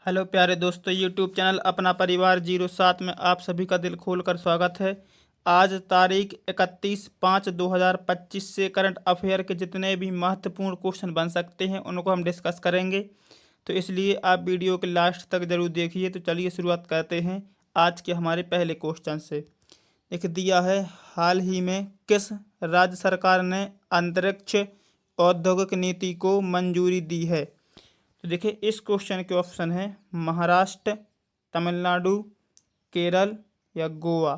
Hello प्यारे दोस्तों, YouTube channel अपना परिवार 07 में आप सभी का दिल खोलकर स्वागत है। आज तारीख 31/5/2025 से करंट अफेयर के जितने भी महत्वपूर्ण क्वेश्चन बन सकते हैं उनको हम डिस्कस करेंगे। तो इसलिए आप वीडियो के लास्ट तक जरूर देखिए। तो चलिए शुरुआत करते हैं आज के हमारे पहले क्वेश्चन से। लिख दिया है, हाल ही में किस राज्य सरकार ने अंतरिक्ष औद्योगिक नीति को मंजूरी दी है? तो देखिए इस क्वेश्चन के ऑप्शन है महाराष्ट्र, तमिलनाडु, केरल या गोवा।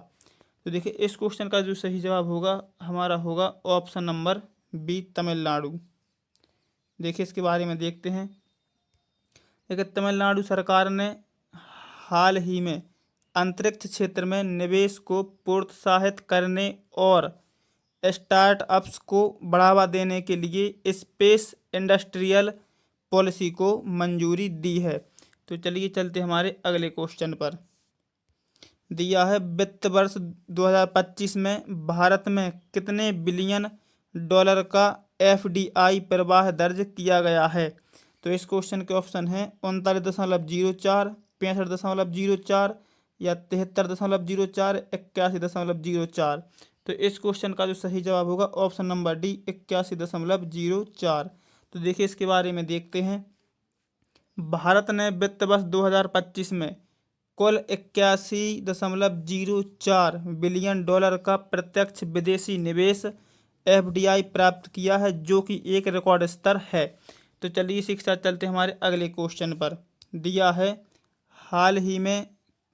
तो देखिए इस क्वेश्चन का जो सही जवाब होगा हमारा होगा ऑप्शन नंबर बी, तमिलनाडु। देखिए इसके बारे में देखते हैं। देखिए तमिलनाडु सरकार ने हाल ही में अंतरिक्ष क्षेत्र में निवेश को प्रोत्साहित करने और स्टार्टअप्स को बढ़ावा देने के लिए स्पेस इंडस्ट्रियल पॉलिसी को मंजूरी दी है। तो चलिए चलते हमारे अगले क्वेश्चन पर। दिया है, वित्त वर्ष 2025 में भारत में कितने बिलियन डॉलर का एफडीआई प्रवाह दर्ज किया गया है? तो इस क्वेश्चन के ऑप्शन हैं 39.04, 65.04 या 73.04, 81.04। तो इस क्वेश्चन का जो सही जवाब होगा ऑप्शन नंबर डी, 81.04। तो देखिए इसके बारे में देखते हैं। भारत ने वित्त वर्ष 2025 में कुल 81.04 बिलियन डॉलर का प्रत्यक्ष विदेशी निवेश एफडीआई प्राप्त किया है, जो कि एक रिकॉर्ड स्तर है। तो चलिए इसी के साथ चलते हमारे अगले क्वेश्चन पर। दिया है, हाल ही में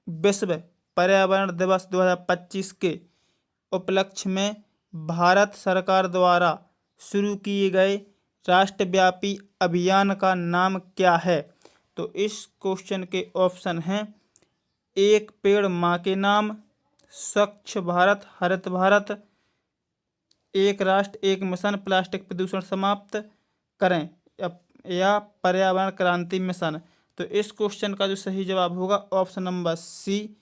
विश्व पर्यावरण दिवस 2025 के उपलक्ष्य में भारत सरकार द्वारा शुरू किए गए राष्ट्रव्यापी अभियान का नाम क्या है? तो इस क्वेश्चन के ऑप्शन हैं एक पेड़ माँ के नाम, स्वच्छ भारत, हरित भारत, एक राष्ट्र एक मिशन, प्लास्टिक प्रदूषण समाप्त करें या पर्यावरण क्रांति मिशन। तो इस क्वेश्चन का जो सही जवाब होगा ऑप्शन नंबर सी,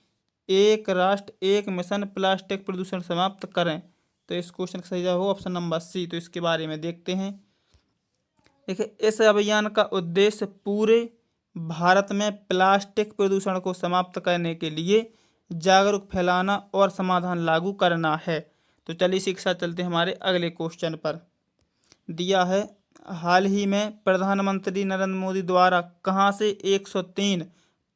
एक राष्ट्र एक मिशन, प्लास्टिक प्रदूषण समाप्त करें। तो इस क्वेश्चन का सही जवाब होगा ऑप्शन नंबर सी। तो इसके बारे में देखते हैं। देखिए इस अभियान का उद्देश्य पूरे भारत में प्लास्टिक प्रदूषण को समाप्त करने के लिए जागरूक फैलाना और समाधान लागू करना है। तो चलिए इसी के साथ चलते हैं हमारे अगले क्वेश्चन पर। दिया है, हाल ही में प्रधानमंत्री नरेंद्र मोदी द्वारा कहां से 103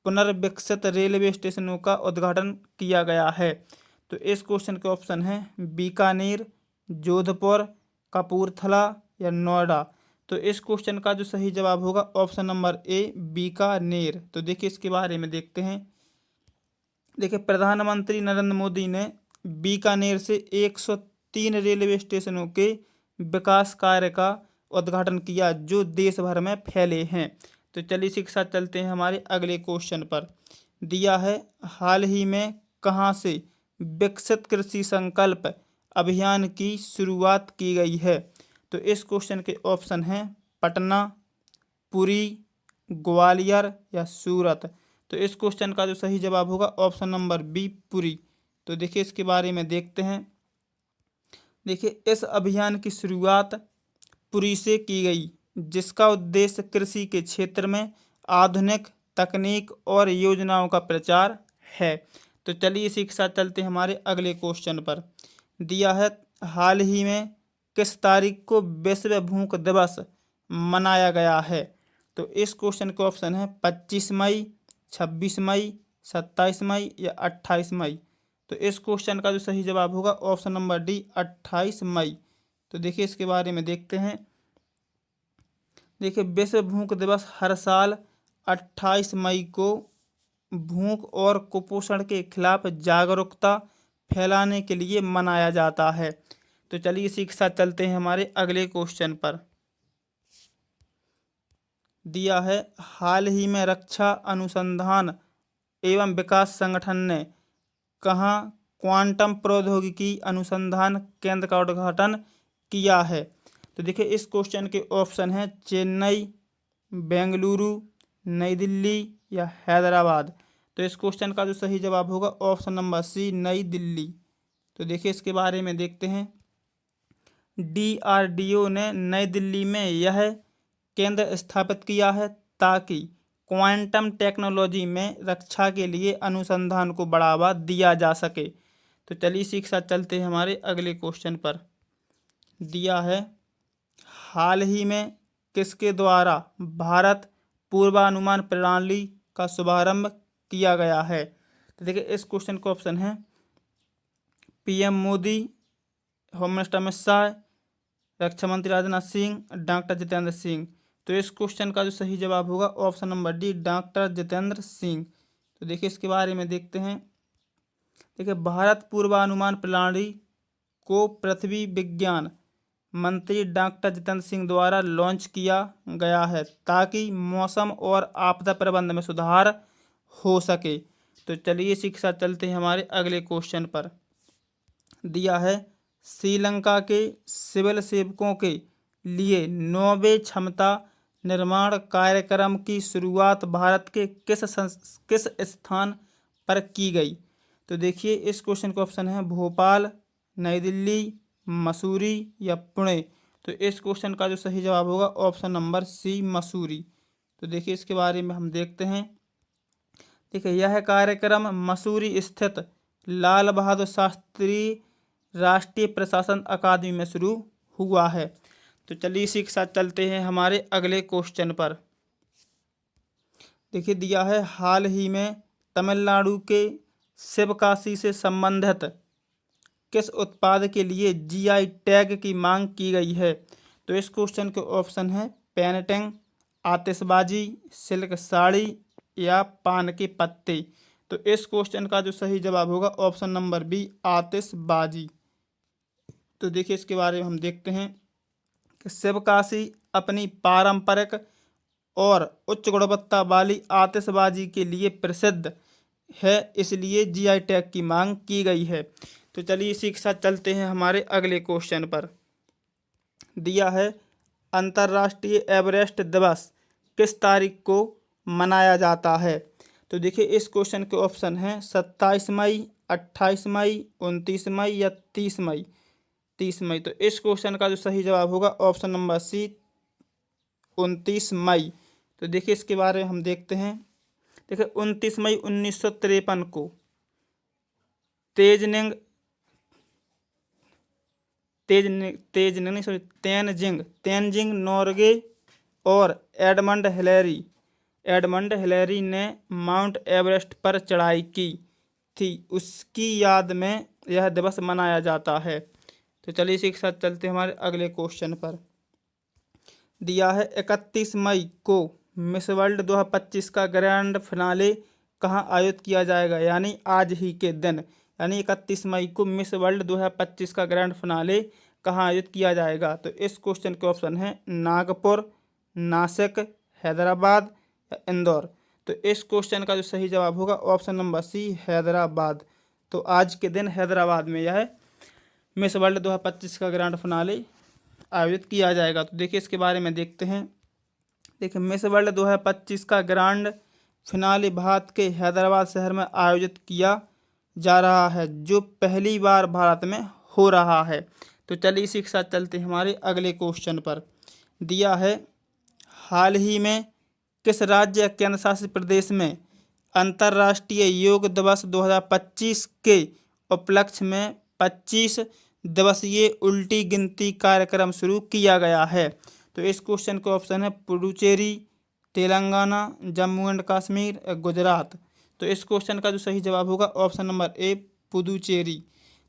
पुनर्विकसित रेलवे स्टेशनों का उद्घाटन किया गया है? तो इस क्वेश्चन के ऑप्शन हैं बीकानेर, जोधपुर, कपूरथला या नोएडा। तो इस क्वेश्चन का जो सही जवाब होगा ऑप्शन नंबर ए, बीकानेर। तो देखिए इसके बारे में देखते हैं। देखिए प्रधानमंत्री नरेंद्र मोदी ने बीकानेर से 103 रेलवे स्टेशनों के विकास कार्य का उद्घाटन किया, जो देश भर में फैले हैं। तो चलिए इसी के साथ चलते हैं हमारे अगले क्वेश्चन पर। दिया है, हाल ही में कहां से विकसित कृषि संकल्प अभियान की शुरुआत की गई है? तो इस क्वेश्चन के ऑप्शन हैं पटना, पुरी, ग्वालियर या सूरत। तो इस क्वेश्चन का जो सही जवाब होगा ऑप्शन नंबर बी, पुरी। तो देखिए इसके बारे में देखते हैं। देखिए इस अभियान की शुरुआत पुरी से की गई, जिसका उद्देश्य कृषि के क्षेत्र में आधुनिक तकनीक और योजनाओं का प्रचार है। तो चलिए इसी के साथ चलते हैं हमारे अगले क्वेश्चन पर। दिया है, हाल ही में किस तारीख को विश्व भूख दिवस मनाया गया है? तो इस क्वेश्चन के ऑप्शन है 25 मई, 26 मई, 27 मई या 28 मई। तो इस क्वेश्चन का जो सही जवाब होगा ऑप्शन नंबर डी, 28 मई। तो देखिए इसके बारे में देखते हैं। देखिए विश्व भूख दिवस हर साल 28 मई को भूख और कुपोषण के खिलाफ जागरूकता फैलाने के लिए मनाया जाता है। तो चलिए इसी के साथ चलते हैं हमारे अगले क्वेश्चन पर। दिया है, हाल ही में रक्षा अनुसंधान एवं विकास संगठन ने कहाँ क्वांटम प्रौद्योगिकी अनुसंधान केंद्र का उद्घाटन किया है? तो देखिए इस क्वेश्चन के ऑप्शन हैं चेन्नई, बेंगलुरु, नई दिल्ली या हैदराबाद। तो इस क्वेश्चन का जो सही जवाब होगा ऑप्शन नंबर सी, नई दिल्ली। तो देखिए इसके बारे में देखते हैं। डीआरडीओ ने नई दिल्ली में यह केंद्र स्थापित किया है ताकि क्वांटम टेक्नोलॉजी में रक्षा के लिए अनुसंधान को बढ़ावा दिया जा सके। तो चलिए इसी के साथ चलते हैं हमारे अगले क्वेश्चन पर। दिया है हाल ही में किसके द्वारा भारत पूर्वानुमान प्रणाली का शुभारंभ किया गया है। तो देखिए इस क्वेश्चन का ऑप्शन है PM Modi, home minister Amit Shah, रक्षा मंत्री राजनाथ सिंह, डॉक्टर जितेंद्र सिंह। तो इस क्वेश्चन का जो सही जवाब होगा option number D, doctor Jitendra Singh. तो देखिए इसके बारे में देखते हैं। देखिए भारत पूर्वानुमान प्रणाली को पृथ्वी विज्ञान मंत्री डॉक्टर जितेंद्र सिंह द्वारा लॉन्च किया गया है ताकि मौसम और आपदा प्रबंधन में सुधार हो सके। तो चलिए इसी के साथ चलते हैं हमारे अगले क्वेश्चन पर। दिया है श्रीलंका के सिविल सेवकों के लिए 9वें क्षमता निर्माण कार्यक्रम की शुरुआत भारत के किस स्थान पर की गई। तो देखिए इस क्वेश्चन का ऑप्शन है भोपाल, नई दिल्ली, मसूरी या पुणे। तो इस क्वेश्चन का जो सही जवाब होगा ऑप्शन नंबर सी, मसूरी। तो देखिए इसके बारे में हम देखते हैं। देखिए यह कार्यक्रम मसूरी स्थित लाल बहादुर शास्त्री राष्ट्रीय प्रशासन अकादमी में शुरू हुआ है। तो चलिए इसी के साथ चलते हैं हमारे अगले क्वेश्चन पर। देखिए दिया है हाल ही में तमिलनाडु के शिवकाशी से संबंधित किस उत्पाद के लिए जीआई टैग की मांग की गई है। तो इस क्वेश्चन के ऑप्शन है पेंटिंग, आतिशबाजी, सिल्क साड़ी या पान के पत्ते। तो इस क्वेश्चन का जो सही जवाब होगा ऑप्शन नंबर बी, आतिशबाजी। तो देखिए इसके बारे में हम देखते हैं कि शिवकाशी अपनी पारंपरिक और उच्च गुणवत्ता वाली आतिशबाजी के लिए प्रसिद्ध है, इसलिए जीआई टैग की मांग की गई है। तो चलिए इसी के साथ चलते हैं हमारे अगले क्वेश्चन पर। दिया है अंतर्राष्ट्रीय एवरेस्ट दिवस किस तारीख को मनाया जाता है। तो देखिए इस क्वेश्चन के ऑप्शन हैं 27 मई, 28 मई, 29 मई या 30 मई। 30 मई। तो इस क्वेश्चन का जो सही जवाब होगा ऑप्शन नंबर सी, 29 मई। तो देखिए इसके बारे में हम देखते हैं। देखिए 29 मई 1953 को तेनजिंग नोर्गे और एडमंड हिलेरी ने माउंट एवरेस्ट पर चढ़ाई की थी, उसकी याद में यह दिवस मनाया जाता है। तो चलिए इसी के साथ चलते हैं हमारे अगले क्वेश्चन पर। दिया है 31 मई को मिस वर्ल्ड 2025 का ग्रैंड फिनाले कहाँ आयोजित किया जाएगा, यानी आज ही के दिन, यानी 31 मई को मिस वर्ल्ड 2025 का ग्रैंड फिनाले कहाँ आयोजित किया जाएगा। तो इस क्वेश्चन के ऑप्शन है नागपुर, नासिक, हैदराबाद या इंदौर। तो इस क्वेश्चन का जो सही जवाब होगा ऑप्शन नंबर सी, हैदराबाद। तो आज के दिन हैदराबाद में यह मिस वर्ल्ड 2025 का ग्रैंड फिनाले आयोजित किया जाएगा। तो देखिए इसके बारे में देखते हैं। देखिए मिस वर्ल्ड 2025 का ग्रैंड फिनाले भारत के हैदराबाद शहर में आयोजित किया जा रहा है, जो पहली बार भारत में हो रहा है। तो चलिए इसी के साथ चलते हैं हमारे अगले क्वेश्चन पर। दिया है हाल ही में किस राज्य या केंद्र शासित प्रदेश में अंतर्राष्ट्रीय योग दिवस 2025 के उपलक्ष्य में 25 दिवसीय उल्टी गिनती कार्यक्रम शुरू किया गया है। तो इस क्वेश्चन का ऑप्शन है पुडुचेरी, तेलंगाना, जम्मू एंड कश्मीर, गुजरात। तो इस क्वेश्चन का जो सही जवाब होगा ऑप्शन नंबर ए, पुडुचेरी।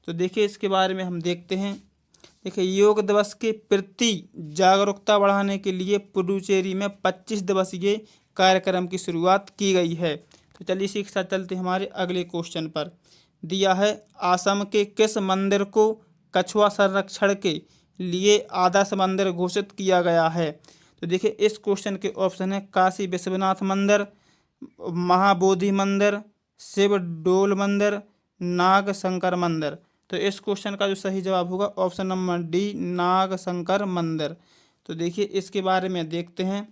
तो देखिए इसके बारे में हम देखते हैं। देखिए योग दिवस के प्रति जागरूकता बढ़ाने के लिए पुडुचेरी में 25 दिवसीय कार्यक्रम की शुरुआत की गई है। तो चलिए इसी के साथ चलते हैं हमारे अगले क्वेश्चन पर। दिया है असम के किस मंदिर को कछुआ संरक्षण के लिए आदर्श मंदिर घोषित किया गया है। तो देखिए इस क्वेश्चन के ऑप्शन है काशी विश्वनाथ मंदिर, महाबोधि मंदिर, शिव डोल मंदिर, नाग शंकर मंदिर। तो इस क्वेश्चन का जो सही जवाब होगा ऑप्शन नंबर डी, नाग शंकर मंदिर। तो देखिए इसके बारे में देखते हैं।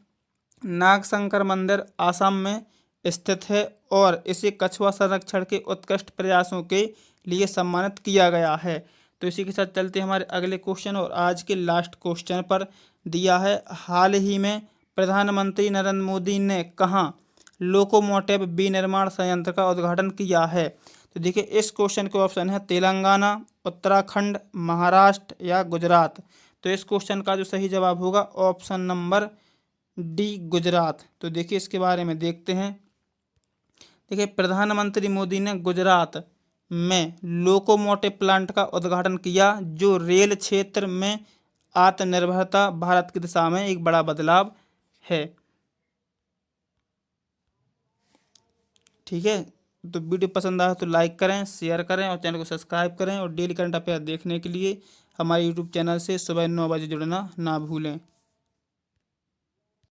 नाग शंकर मंदिर असम में स्थित है और इसे कछुआ संरक्षण के उत्कृष्ट प्रयासों के लिए सम्मानित किया गया है। तो इसी के साथ चलते हैं हमारे अगले क्वेश्चन और आज के लास्ट क्वेश्चन पर। दिया है हाल ही में प्रधानमंत्री नरेंद्र मोदी ने कहाँ लोकोमोटिव विनिर्माण संयंत्र का उद्घाटन किया है? तो देखिए इस क्वेश्चन के ऑप्शन है तेलंगाना, उत्तराखंड, महाराष्ट्र या गुजरात। तो इस क्वेश्चन का जो सही जवाब होगा ऑप्शन नंबर डी गुजरात। तो देखिए इसके बारे में देखते हैं। देखिए प्रधानमंत्री मोदी ने गुजरात में लोकोमोटिव प्लांट का उद्घाटन किया जो रेल क्षेत्र में आत्मनिर्भरता भारत की दिशा में एक बड़ा बदलाव है। ठीक है, तो वीडियो पसंद आया तो लाइक करें, शेयर करें और चैनल को सब्सक्राइब करें और डेली करंट अफेयर देखने के लिए हमारे यूट्यूब चैनल से सुबह 9 बजे जुड़ना ना भूलें।